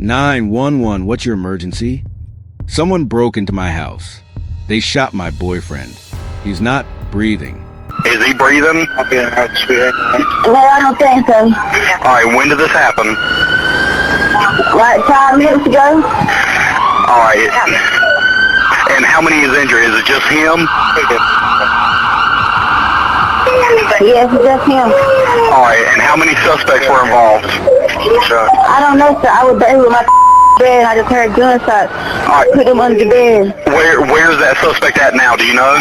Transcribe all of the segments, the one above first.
911, what's your emergency? Someone broke into my house. They shot my boyfriend. He's not breathing. Is he breathing? No, I don't think so. Alright, when did this happen? Like 5 minutes ago. Alright. And how many is injured? Is it just him? Yes, it's just him. Alright, and how many suspects were involved? I don't know, sir. I was there with my bed and I just heard gunshots. I put him under the bed. Where's that suspect at now? Do you know?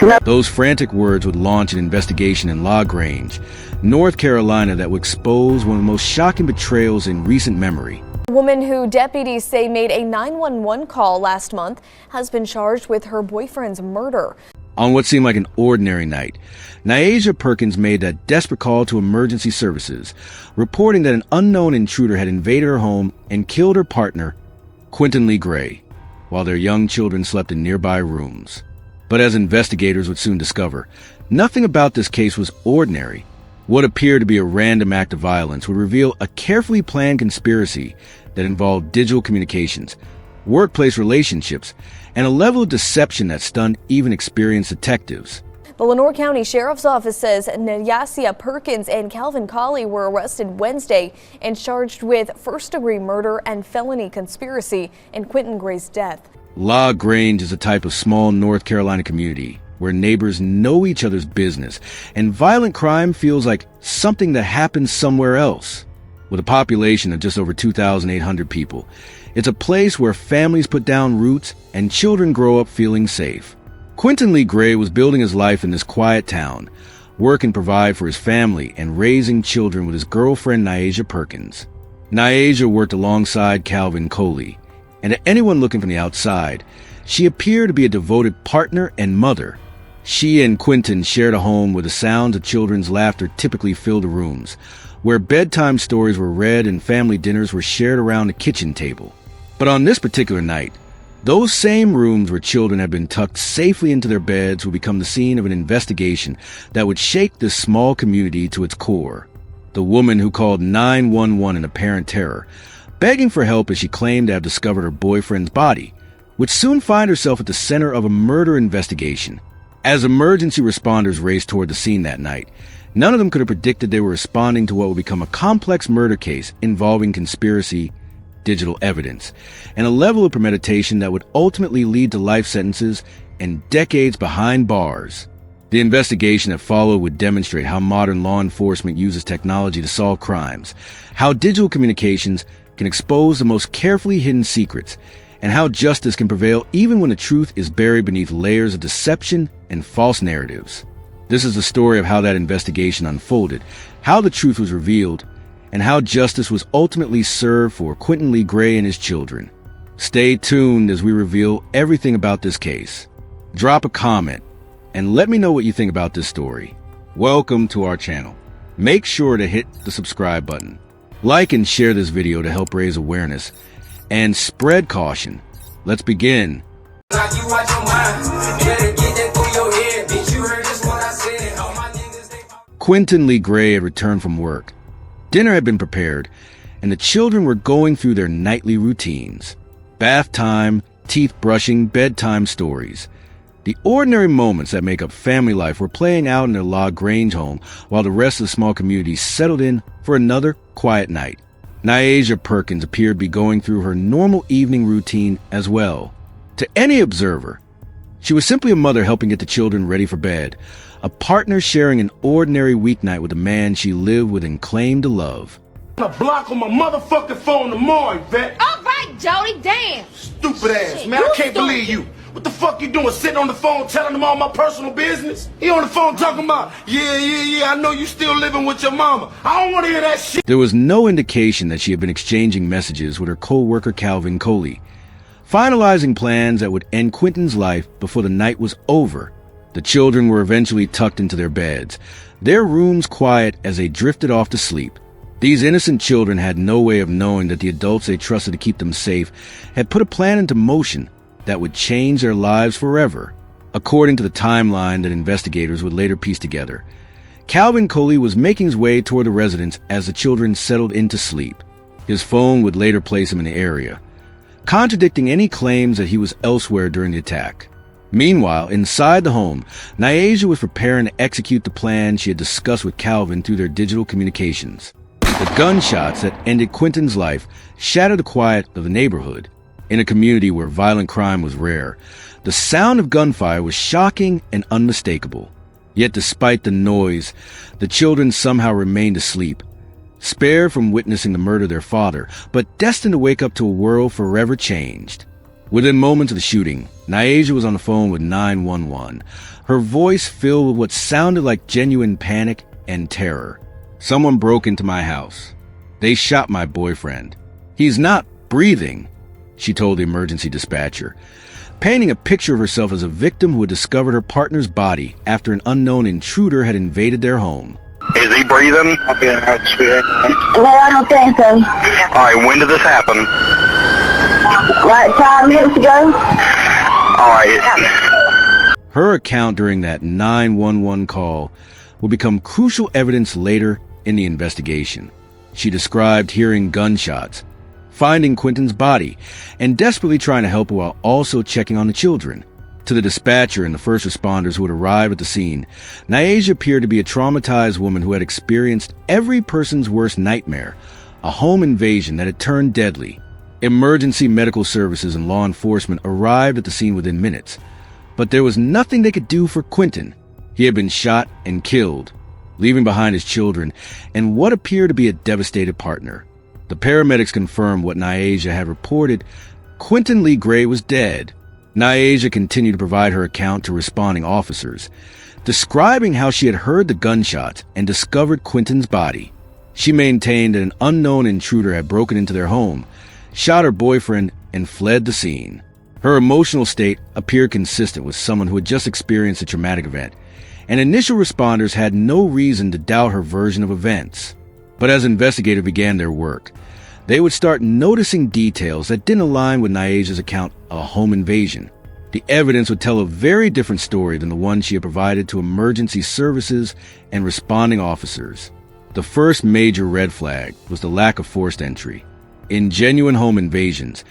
No. Those frantic words would launch an investigation in LaGrange, North Carolina, that would expose one of the most shocking betrayals in recent memory. A woman who deputies say made a 911 call last month has been charged with her boyfriend's murder. On what seemed like an ordinary night, Nyasia Perkins made a desperate call to emergency services, reporting that an unknown intruder had invaded her home and killed her partner, Quentin Lee Gray, while their young children slept in nearby rooms. But as investigators would soon discover, nothing about this case was ordinary. What appeared to be a random act of violence would reveal a carefully planned conspiracy that involved digital communications, workplace relationships, and a level of deception that stunned even experienced detectives. The Lenoir County Sheriff's Office says Nyasia Perkins and Calvin Coley were arrested Wednesday and charged with first-degree murder and felony conspiracy in Quentin Gray's death. LaGrange is a type of small North Carolina community where neighbors know each other's business, and violent crime feels like something that happens somewhere else. With a population of just over 2,800 people, it's a place where families put down roots and children grow up feeling safe. Quentin Lee Gray was building his life in this quiet town, work and provide for his family, and raising children with his girlfriend Nyasia Perkins. Nyasia worked alongside Calvin Coley, and to anyone looking from the outside, she appeared to be a devoted partner and mother. She and Quentin shared a home where the sounds of children's laughter typically filled the rooms, where bedtime stories were read and family dinners were shared around the kitchen table. But on this particular night, those same rooms where children had been tucked safely into their beds would become the scene of an investigation that would shake this small community to its core. The woman who called 911 in apparent terror, begging for help as she claimed to have discovered her boyfriend's body, would soon find herself at the center of a murder investigation. As emergency responders raced toward the scene that night, none of them could have predicted they were responding to what would become a complex murder case involving conspiracy, digital evidence, and a level of premeditation that would ultimately lead to life sentences and decades behind bars. The investigation that followed would demonstrate how modern law enforcement uses technology to solve crimes, how digital communications can expose the most carefully hidden secrets, and how justice can prevail even when the truth is buried beneath layers of deception and false narratives. This is the story of how that investigation unfolded, how the truth was revealed, and how justice was ultimately served for Quentin Lee Gray and his children. Stay tuned as we reveal everything about this case. Drop a comment and let me know what you think about this story. Welcome to our channel. Make sure to hit the subscribe button. Like and share this video to help raise awareness and spread caution. Let's begin. Quentin Lee Gray had returned from work. Dinner had been prepared, and the children were going through their nightly routines. Bath time, teeth brushing, bedtime stories. The ordinary moments that make up family life were playing out in their LaGrange home while the rest of the small community settled in for another quiet night. Nyasia Perkins appeared to be going through her normal evening routine as well. To any observer, she was simply a mother helping get the children ready for bed, a partner sharing an ordinary weeknight with a man she lived with and claimed to love. I'm gonna block on my motherfucking phone tomorrow, Yvette. All right, Jody, damn. Stupid ass, man. I can't believe you. What the fuck you doing? Sitting on the phone telling them all my personal business? He on the phone talking about, yeah, I know you still living with your mama. I don't want to hear that shit. There was no indication that she had been exchanging messages with her co-worker Calvin Coley, finalizing plans that would end Quentin's life before the night was over. The children were eventually tucked into their beds, their rooms quiet as they drifted off to sleep. These innocent children had no way of knowing that the adults they trusted to keep them safe had put a plan into motion that would change their lives forever. According to the timeline that investigators would later piece together, Calvin Coley was making his way toward the residence as the children settled into sleep. His phone would later place him in the area, contradicting any claims that he was elsewhere during the attack. Meanwhile, inside the home, Nyasia was preparing to execute the plan she had discussed with Calvin through their digital communications. The gunshots that ended Quentin's life shattered the quiet of the neighborhood. In a community where violent crime was rare, the sound of gunfire was shocking and unmistakable. Yet despite the noise, the children somehow remained asleep, spared from witnessing the murder of their father, but destined to wake up to a world forever changed. Within moments of the shooting, Nyasia was on the phone with 911, her voice filled with what sounded like genuine panic and terror. "Someone broke into my house. They shot my boyfriend. He's not breathing," she told the emergency dispatcher, painting a picture of herself as a victim who had discovered her partner's body after an unknown intruder had invaded their home. Is he breathing? No, I don't think so. All right, when did this happen? Like 5 minutes ago. All right. Her account during that 911 call would become crucial evidence later in the investigation. She described hearing gunshots, finding Quentin's body, and desperately trying to help while also checking on the children. To the dispatcher and the first responders who had arrived at the scene, Nyasia appeared to be a traumatized woman who had experienced every person's worst nightmare, a home invasion that had turned deadly. Emergency medical services and law enforcement arrived at the scene within minutes, but there was nothing they could do for Quentin. He had been shot and killed, leaving behind his children and what appeared to be a devastated partner. The paramedics confirmed what Nyasia had reported. Quentin Lee Gray was dead. Nyasia continued to provide her account to responding officers, describing how she had heard the gunshots and discovered Quentin's body. She maintained that an unknown intruder had broken into their home, shot her boyfriend, and fled the scene. Her emotional state appeared consistent with someone who had just experienced a traumatic event, and initial responders had no reason to doubt her version of events. But as investigators began their work, they would start noticing details that didn't align with Nyasia's account of a home invasion. The evidence would tell a very different story than the one she had provided to emergency services and responding officers. The first major red flag was the lack of forced entry. In genuine home invasions,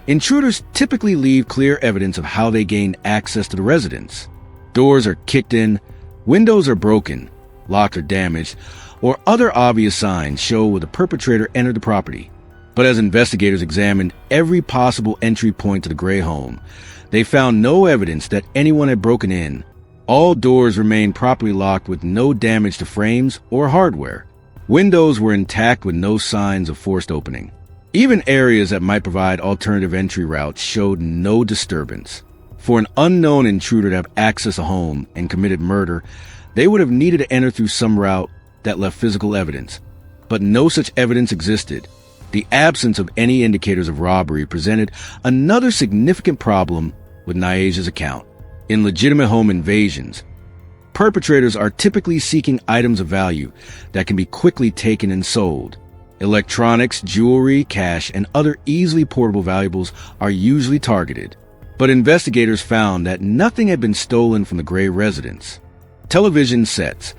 intruders typically leave clear evidence of how they gained access to the residence. Doors are kicked in, windows are broken, locks are damaged, or other obvious signs show where the perpetrator entered the property. But as investigators examined every possible entry point to the Gray home, they found no evidence that anyone had broken in. All doors remained properly locked with no damage to frames or hardware. Windows were intact with no signs of forced opening. Even areas that might provide alternative entry routes showed no disturbance. For an unknown intruder to have accessed a home and committed murder, they would have needed to enter through some route that left physical evidence. But no such evidence existed. The absence of any indicators of robbery presented another significant problem with Nyasia's account. In legitimate home invasions, perpetrators are typically seeking items of value that can be quickly taken and sold. Electronics, jewelry, cash, and other easily portable valuables are usually targeted. But investigators found that nothing had been stolen from the Gray residence. Television sets,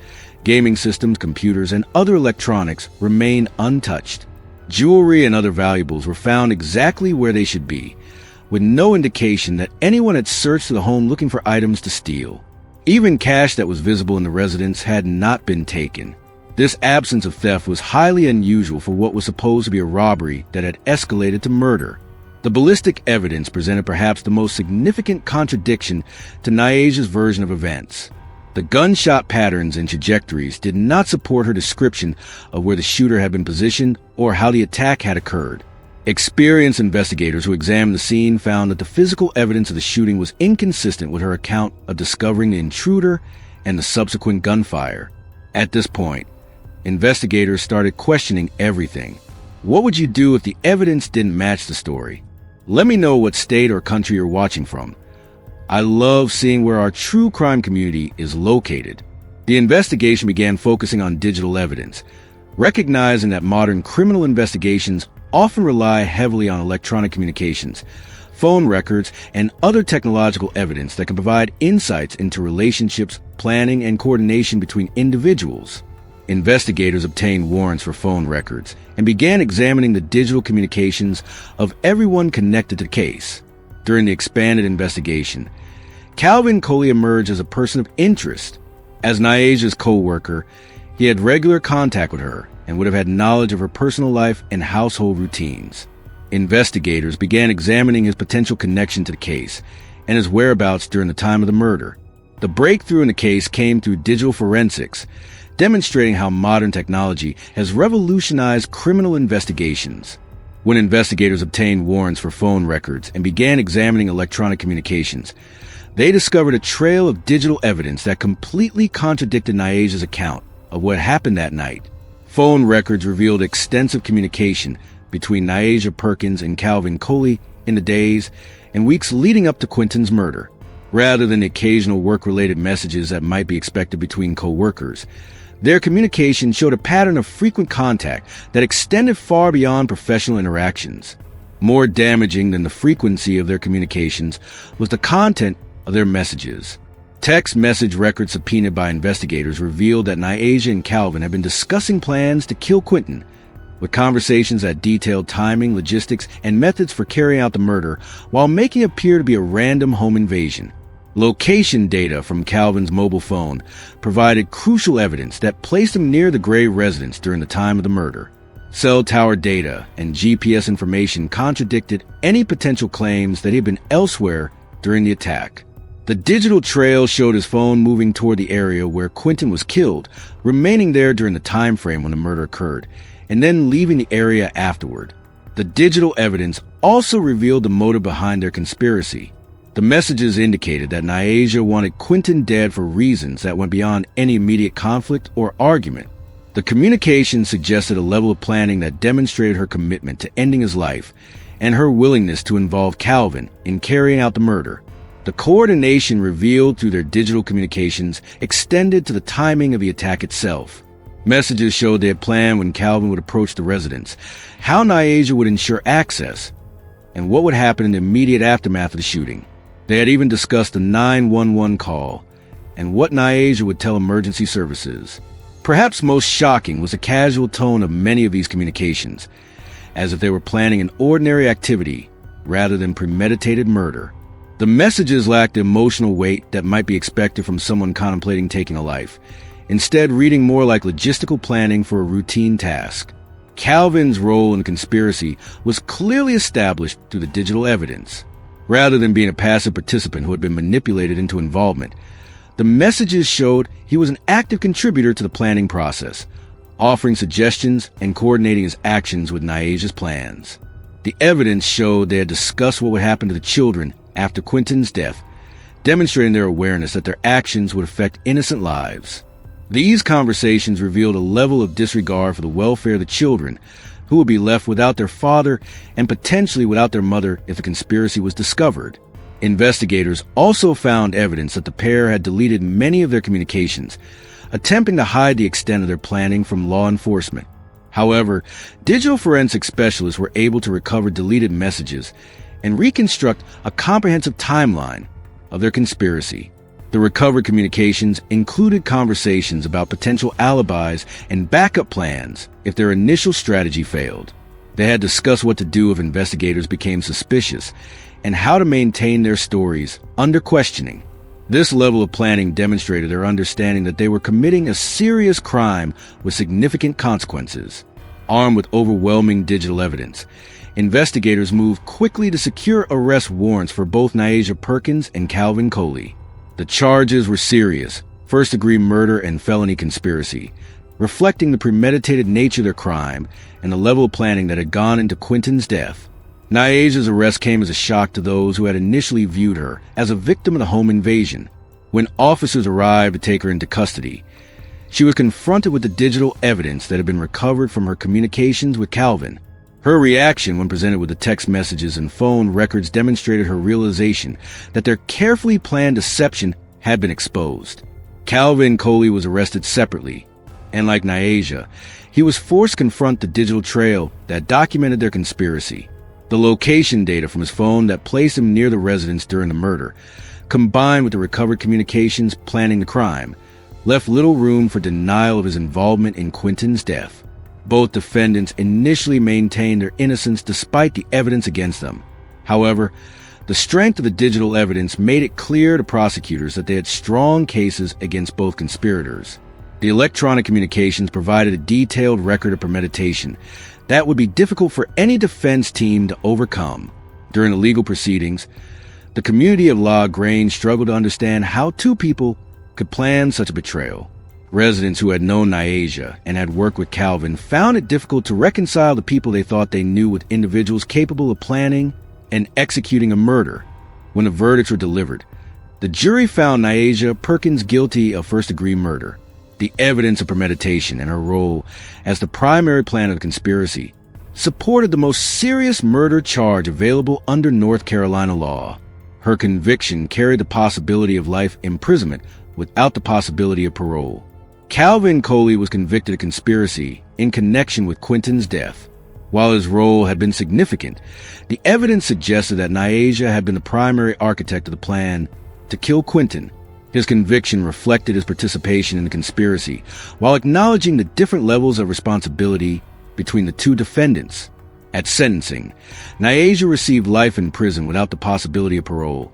gaming systems, computers, and other electronics remained untouched. Jewelry and other valuables were found exactly where they should be, with no indication that anyone had searched the home looking for items to steal. Even cash that was visible in the residence had not been taken. This absence of theft was highly unusual for what was supposed to be a robbery that had escalated to murder. The ballistic evidence presented perhaps the most significant contradiction to Nyasia's version of events. The gunshot patterns and trajectories did not support her description of where the shooter had been positioned or how the attack had occurred. Experienced investigators who examined the scene found that the physical evidence of the shooting was inconsistent with her account of discovering the intruder and the subsequent gunfire. At this point, investigators started questioning everything. What would you do if the evidence didn't match the story? Let me know what state or country you're watching from. I love seeing where our true crime community is located. The investigation began focusing on digital evidence, recognizing that modern criminal investigations often rely heavily on electronic communications, phone records, and other technological evidence that can provide insights into relationships, planning, and coordination between individuals. Investigators obtained warrants for phone records and began examining the digital communications of everyone connected to the case. During the expanded investigation, Calvin Coley emerged as a person of interest. As Nyasia's co-worker, he had regular contact with her and would have had knowledge of her personal life and household routines. Investigators began examining his potential connection to the case and his whereabouts during the time of the murder. The breakthrough in the case came through digital forensics, demonstrating how modern technology has revolutionized criminal investigations. When investigators obtained warrants for phone records and began examining electronic communications, they discovered a trail of digital evidence that completely contradicted Nyasia's account of what happened that night. Phone records revealed extensive communication between Nyasia Perkins and Calvin Coley in the days and weeks leading up to Quentin's murder. Rather than the occasional work-related messages that might be expected between co-workers, their communication showed a pattern of frequent contact that extended far beyond professional interactions. More damaging than the frequency of their communications was the content of their messages. Text message records subpoenaed by investigators revealed that Nyasia and Calvin had been discussing plans to kill Quentin, with conversations that detailed timing, logistics, and methods for carrying out the murder while making it appear to be a random home invasion. Location data from Calvin's mobile phone provided crucial evidence that placed him near the Gray residence during the time of the murder. Cell tower data and GPS information contradicted any potential claims that he had been elsewhere during the attack. The digital trail showed his phone moving toward the area where Quentin was killed, remaining there during the time frame when the murder occurred, and then leaving the area afterward. The digital evidence also revealed the motive behind their conspiracy. The messages indicated that Nyasia wanted Quentin dead for reasons that went beyond any immediate conflict or argument. The communication suggested a level of planning that demonstrated her commitment to ending his life and her willingness to involve Calvin in carrying out the murder. The coordination revealed through their digital communications extended to the timing of the attack itself. Messages showed they had planned when Calvin would approach the residence, how Nyasia would ensure access, and what would happen in the immediate aftermath of the shooting. They had even discussed the 911 call and what Nyasia would tell emergency services. Perhaps most shocking was the casual tone of many of these communications, as if they were planning an ordinary activity rather than premeditated murder. The messages lacked the emotional weight that might be expected from someone contemplating taking a life, instead reading more like logistical planning for a routine task. Calvin's role in the conspiracy was clearly established through the digital evidence. Rather than being a passive participant who had been manipulated into involvement, the messages showed he was an active contributor to the planning process, offering suggestions and coordinating his actions with Nyasia's plans. The evidence showed they had discussed what would happen to the children after Quentin's death, demonstrating their awareness that their actions would affect innocent lives. These conversations revealed a level of disregard for the welfare of the children, who would be left without their father and potentially without their mother if the conspiracy was discovered. Investigators also found evidence that the pair had deleted many of their communications, attempting to hide the extent of their planning from law enforcement. However, digital forensic specialists were able to recover deleted messages and reconstruct a comprehensive timeline of their conspiracy. The recovered communications included conversations about potential alibis and backup plans if their initial strategy failed. They had discussed what to do if investigators became suspicious and how to maintain their stories under questioning. This level of planning demonstrated their understanding that they were committing a serious crime with significant consequences. Armed with overwhelming digital evidence, investigators moved quickly to secure arrest warrants for both Nyasia Perkins and Calvin Coley. The charges were serious, first-degree murder and felony conspiracy, reflecting the premeditated nature of their crime and the level of planning that had gone into Quentin's death. Nyasia's arrest came as a shock to those who had initially viewed her as a victim of the home invasion. When officers arrived to take her into custody, she was confronted with the digital evidence that had been recovered from her communications with Calvin. Her reaction when presented with the text messages and phone records demonstrated her realization that their carefully planned deception had been exposed. Calvin Coley was arrested separately, and like Nyasia, he was forced to confront the digital trail that documented their conspiracy. The location data from his phone that placed him near the residence during the murder, combined with the recovered communications planning the crime, left little room for denial of his involvement in Quentin's death. Both defendants initially maintained their innocence despite the evidence against them. However, the strength of the digital evidence made it clear to prosecutors that they had strong cases against both conspirators. The electronic communications provided a detailed record of premeditation that would be difficult for any defense team to overcome. During the legal proceedings, the community of La Grange struggled to understand how two people could plan such a betrayal. Residents who had known Nyasia and had worked with Calvin found it difficult to reconcile the people they thought they knew with individuals capable of planning and executing a murder. When the verdicts were delivered, the jury found Nyasia Perkins guilty of first-degree murder. The evidence of premeditation and her role as the primary planner of the conspiracy supported the most serious murder charge available under North Carolina law. Her conviction carried the possibility of life imprisonment without the possibility of parole. Calvin Coley was convicted of conspiracy in connection with Quentin's death. While his role had been significant, the evidence suggested that Nyasia had been the primary architect of the plan to kill Quentin. His conviction reflected his participation in the conspiracy, while acknowledging the different levels of responsibility between the two defendants. At sentencing, Nyasia received life in prison without the possibility of parole,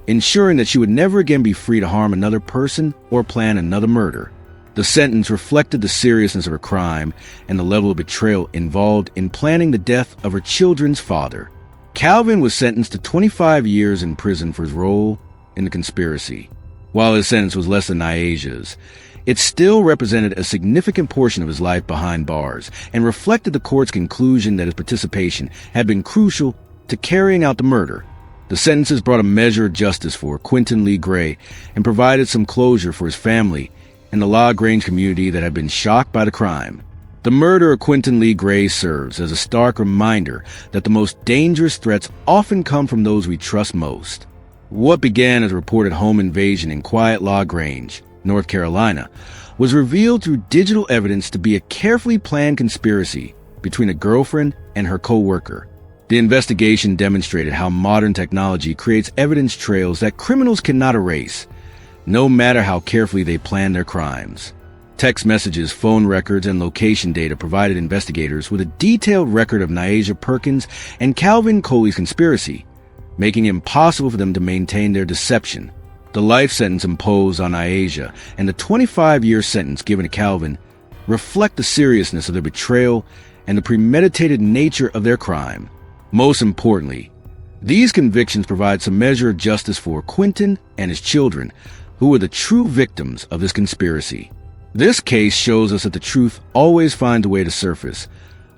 ensuring that she would never again be free to harm another person or plan another murder. The sentence reflected the seriousness of her crime and the level of betrayal involved in planning the death of her children's father. Calvin was sentenced to 25 years in prison for his role in the conspiracy. While his sentence was less than Nyasia's, it still represented a significant portion of his life behind bars and reflected the court's conclusion that his participation had been crucial to carrying out the murder. The sentences brought a measure of justice for Quentin Lee Gray and provided some closure for his family and the La Grange community that had been shocked by the crime. The murder of Quentin Lee Gray serves as a stark reminder that the most dangerous threats often come from those we trust most. What began as a reported home invasion in quiet La Grange, North Carolina, was revealed through digital evidence to be a carefully planned conspiracy between a girlfriend and her co-worker. The investigation demonstrated how modern technology creates evidence trails that criminals cannot erase, no matter how carefully they plan their crimes. Text messages, phone records, and location data provided investigators with a detailed record of Nyasia Perkins and Calvin Coley's conspiracy, making it impossible for them to maintain their deception. The life sentence imposed on Nyasia and the 25-year sentence given to Calvin reflect the seriousness of their betrayal and the premeditated nature of their crime. Most importantly, these convictions provide some measure of justice for Quentin and his children, who were the true victims of this conspiracy. This case shows us that the truth always finds a way to surface,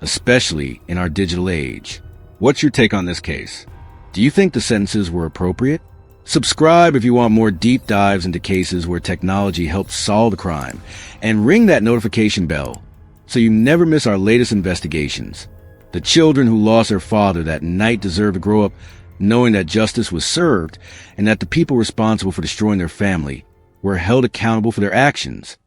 especially in our digital age. What's your take on this case? Do you think the sentences were appropriate? Subscribe if you want more deep dives into cases where technology helped solve the crime, and ring that notification bell so you never miss our latest investigations. The children who lost their father that night deserve to grow up knowing that justice was served and that the people responsible for destroying their family were held accountable for their actions.